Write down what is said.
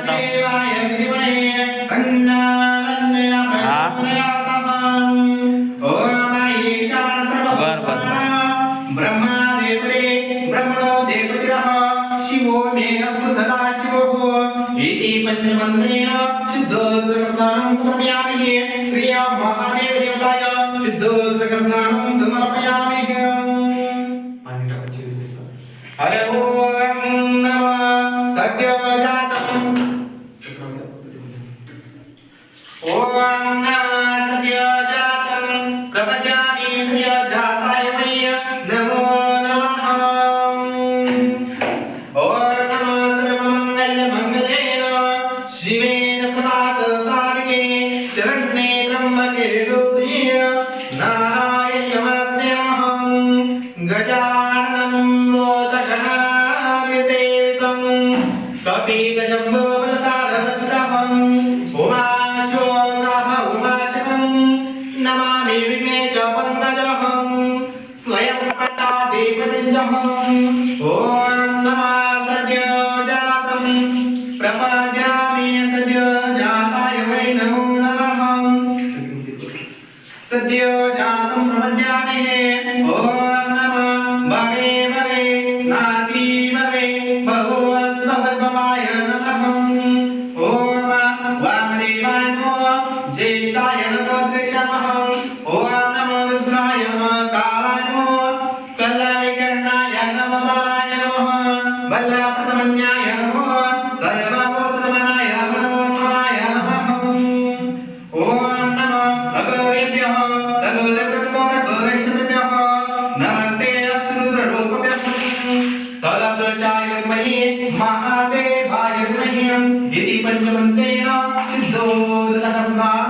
आता बर बर शिवो मे अस्तु सदा शिवो इति पंचमन्त्रेण शुद्धोदकस्नानं समर्पयामि श्रिया महादेव देवताय शुद्धोदकस्नानं समर्पयामि हरे ओम नमः सद्योजातम् ओम नमः सद्योजातम् प्रपद्यामि सद्योजाताय वै नमो नमः ओम नमः सर्वमङ्गलमङ्गले शिवे सर्वार्थ साधिके शरण्ये त्र्यम्बके गौरी नारायणी नमस्तेऽहं गजाननं मोदगणादिसेवितं कपितजम्बोफलसारभक्षितम् उमाशोकः उमाशकं नमामि विघ्नेशपङ्कजं स्वयं पट्टाधिपतिञ्जम् ॐ नमः सद्योजातं प्रपद्यामि सद्योजाताय वै नमो नमः सद्योजातं प्रपद्यामि ॐ नमः भवे भवे नाति भवे बहुवस्वभद्भवाय नमः ॐ वामदेवाय नमः ज्येष्ठाय नमः श्रेष्ठाय ॐ नमो रुद्राय नमः कालाय नमः कलाविकर्णाय नमः बालाय नमः बलप्रथमन्याय नमः सर्वभूतमनाय मनोन्मनाय नमः ॐ नमः अघोरेभ्यः अघोरेभ्यः नमस्ते अस्तु रुद्ररूपभ्यः तददृशाय विद्महे महादेवाय धीमहि इति पंचमन्त्रेण सिद्धोदकस्नानं